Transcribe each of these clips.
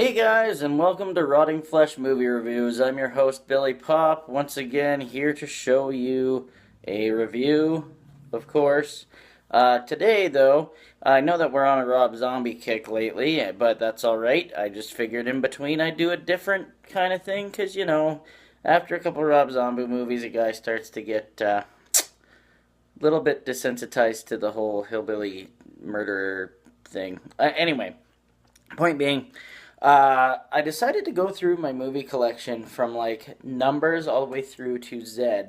Hey guys, and welcome to Rotting Flesh Movie Reviews. I'm your host, Billy Pop, once again here to show you a review, of course. Today, though, I know that we're on a Rob Zombie kick lately, but that's alright. I just figured in between I'd do a different kind of thing, because, after a couple Rob Zombie movies, a guy starts to get a little bit desensitized to the whole hillbilly murderer thing. Anyway, point being, I decided to go through my movie collection from like numbers all the way through to Z.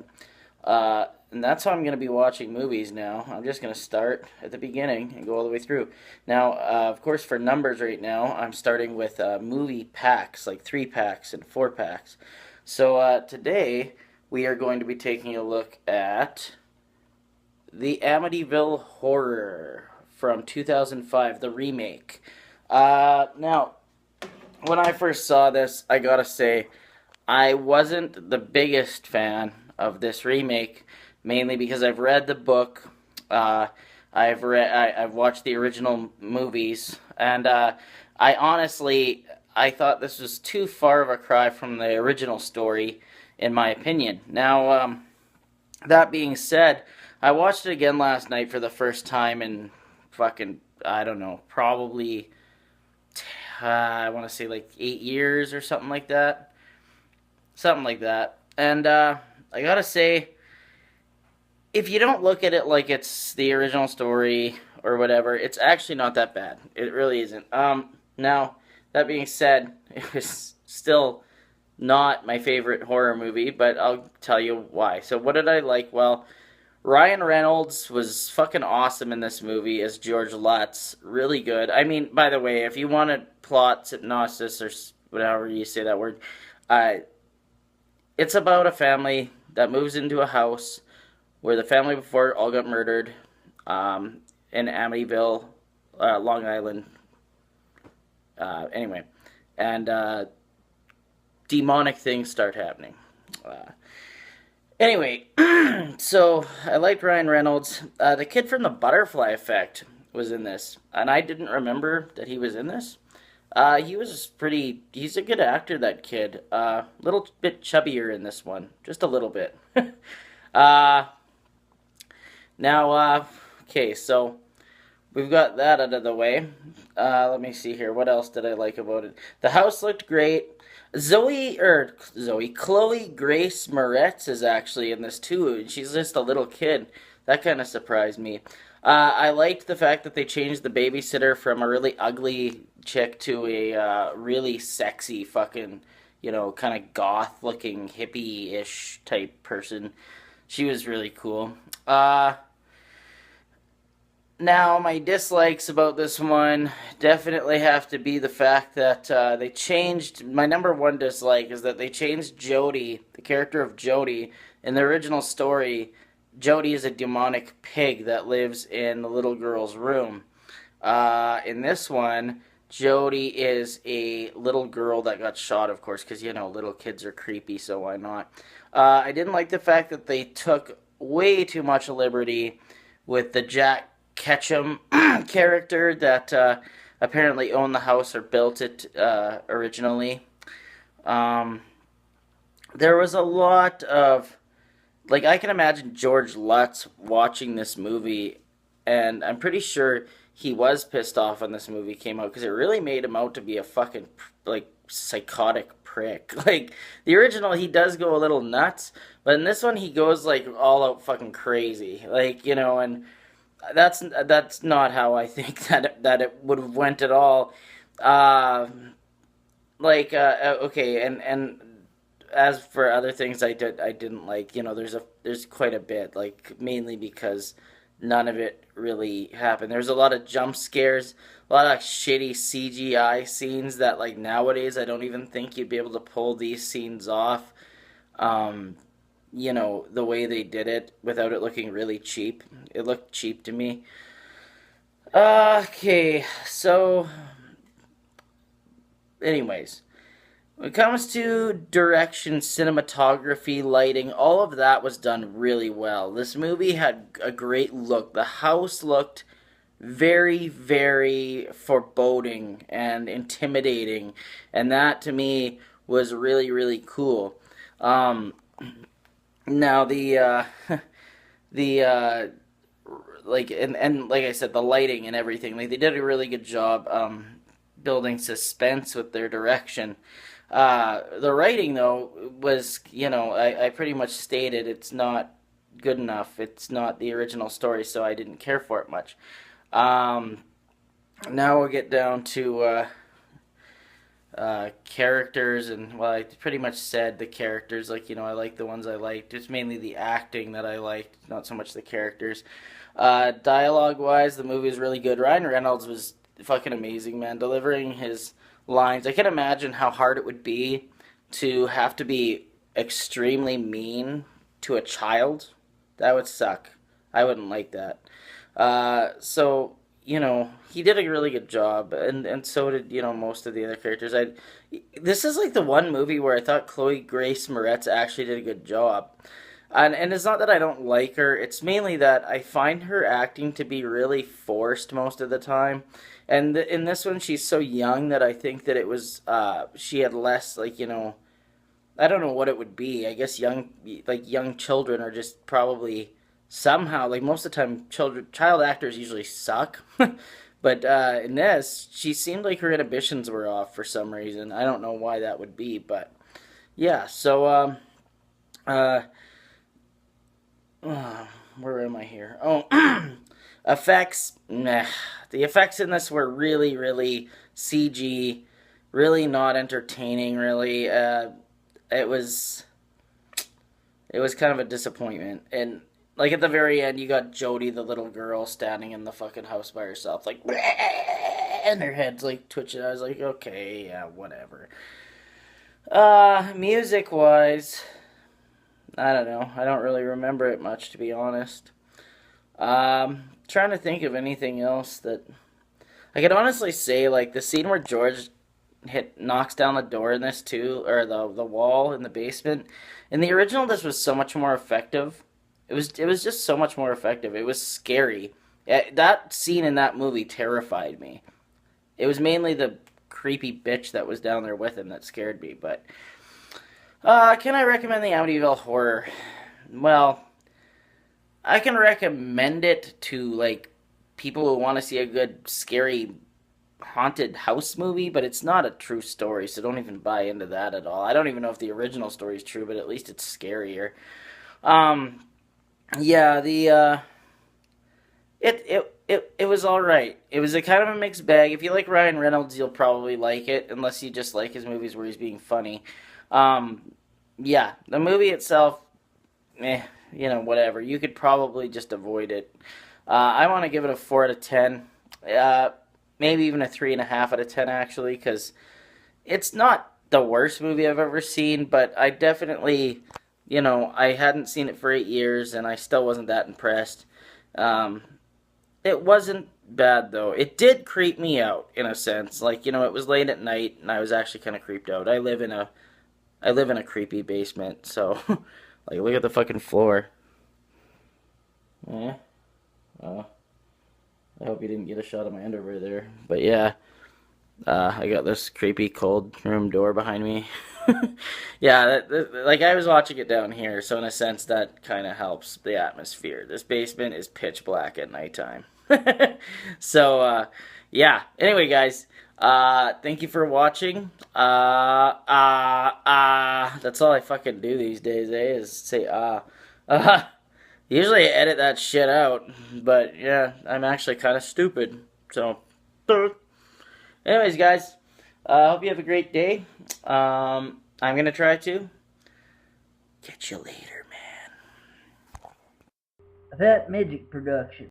And that's how I'm going to be watching movies now. I'm just going to start at the beginning and go all the way through. Now, of course, for numbers right now, I'm starting with movie packs, like 3 packs and 4 packs. So today, we are going to be taking a look at the Amityville Horror from 2005, the remake. Now, when I first saw this, I gotta say, I wasn't the biggest fan of this remake, mainly because I've read the book, I've watched the original movies, and I thought this was too far of a cry from the original story, in my opinion. Now, that being said, I watched it again last night for the first time in fucking, I don't know, probably I want to say like 8 years or something like that. Something like that. And I gotta say, if you don't look at it like it's the original story or whatever, it's actually not that bad. It really isn't. Now, that being said, it was still not my favorite horror movie, but I'll tell you why. So, what did I like? Well, Ryan Reynolds was fucking awesome in this movie as George Lutz. Really good. I mean, by the way, if you want a plot synopsis or whatever you say that word, uh, it's about a family that moves into a house where the family before all got murdered in Amityville, Long Island. Anyway, and demonic things start happening. Anyway, so I liked Ryan Reynolds. The kid from The Butterfly Effect was in this, and I didn't remember that he was in this. He's a good actor, that kid. Little bit chubbier in this one, just a little bit. uh, Now, okay, so we've got that out of the way. Let me see here. What else did I like about it? The house looked great. Chloe Grace Moretz is actually in this too, and she's just a little kid. That kind of surprised me. I liked the fact that they changed the babysitter from a really ugly chick to a really sexy fucking, kind of goth-looking hippie-ish type person. She was really cool. Now, my dislikes about this one definitely have to be the fact that they changed. My number one dislike is that they changed Jody, the character of Jody. In the original story, Jody is a demonic pig that lives in the little girl's room. In this one, Jody is a little girl that got shot, of course, because, little kids are creepy, so why not? I didn't like the fact that they took way too much liberty with the Jack Ketchum character that apparently owned the house or built it originally. There was a lot of, like, I can imagine George Lutz watching this movie, and I'm pretty sure he was pissed off when this movie came out because it really made him out to be a fucking, like, psychotic prick. Like, the original, he does go a little nuts, but in this one, he goes, like, all out fucking crazy. Like, and that's not how I think that it would have went at all. Okay, and as for other things I didn't like, there's quite a bit, like, mainly because none of it really happened. There's a lot of jump scares, a lot of shitty CGI scenes that, like, nowadays I don't even think you'd be able to pull these scenes off. The way they did it without it looking really cheap. It looked cheap to me. Okay, so, anyways, when it comes to direction, cinematography, lighting, all of that was done really well. This movie had a great look. The house looked very, very foreboding and intimidating, and that to me was really, really cool. Um, Now the like and like I said, the lighting and everything, like they did a really good job building suspense with their direction. The writing though was, I pretty much stated it's not good enough. It's not the original story, so I didn't care for it much. Um, Now we'll get down to characters, and well, I pretty much said the characters. Like, I like the ones I liked. It's mainly the acting that I liked, not so much the characters. Dialogue wise, the movie was really good. Ryan Reynolds was fucking amazing, man, delivering his lines. I can imagine how hard it would be to have to be extremely mean to a child. That would suck. I wouldn't like that. So he did a really good job, and so did most of the other characters. This is like the one movie where I thought Chloe Grace Moretz actually did a good job, and it's not that I don't like her. It's mainly that I find her acting to be really forced most of the time, and in this one she's so young that I think that it was she had less, like, I don't know what it would be. I guess young children are just probably somehow, like, most of the time child actors usually suck. But in this, she seemed like her inhibitions were off for some reason. I don't know why that would be, but yeah. So uh, where am I here? Oh, effects. Nah. The effects in this were really, really CG, really not entertaining. Really, it was kind of a disappointment. And like at the very end, you got Jodie, the little girl, standing in the fucking house by herself, like, and her head's like twitching. I was like, okay, yeah, whatever. Music wise, I don't know. I don't really remember it much, to be honest. Trying to think of anything else that I could honestly say, like the scene where George knocks down the door in this too, or the wall in the basement. In the original, this was so much more effective. It was just so much more effective. It was scary. That scene in that movie terrified me. It was mainly the creepy bitch that was down there with him that scared me. But can I recommend the Amityville horror? Well, I can recommend it to, like, people who want to see a good scary haunted house movie, but it's not a true story, so don't even buy into that at all. I don't even know if the original story is true, but at least it's scarier. Um, yeah, the it was all right. It was a kind of a mixed bag. If you like Ryan Reynolds, you'll probably like it, unless you just like his movies where he's being funny. Um, yeah, the movie itself, whatever. You could probably just avoid it. I want to give it a 4 out of 10. Maybe even a 3.5 out of 10, actually, because it's not the worst movie I've ever seen, but I definitely, I hadn't seen it for 8 years, and I still wasn't that impressed. Um, it wasn't bad, though. It did creep me out, in a sense. Like, it was late at night, and I was actually kind of creeped out. I live in a creepy basement, so, like, look at the fucking floor. Yeah. Uh, I hope you didn't get a shot of my underwear there. But yeah, I got this creepy cold room door behind me. Yeah, like I was watching it down here, so in a sense that kind of helps the atmosphere. This basement is pitch black at nighttime. So, yeah. Anyway, guys, thank you for watching. That's all I fucking do these days, is say Uh, Usually I edit that shit out, but yeah, I'm actually kind of stupid. So, anyways, guys, I hope you have a great day. I'm gonna try to catch you later, man. That Magic Production.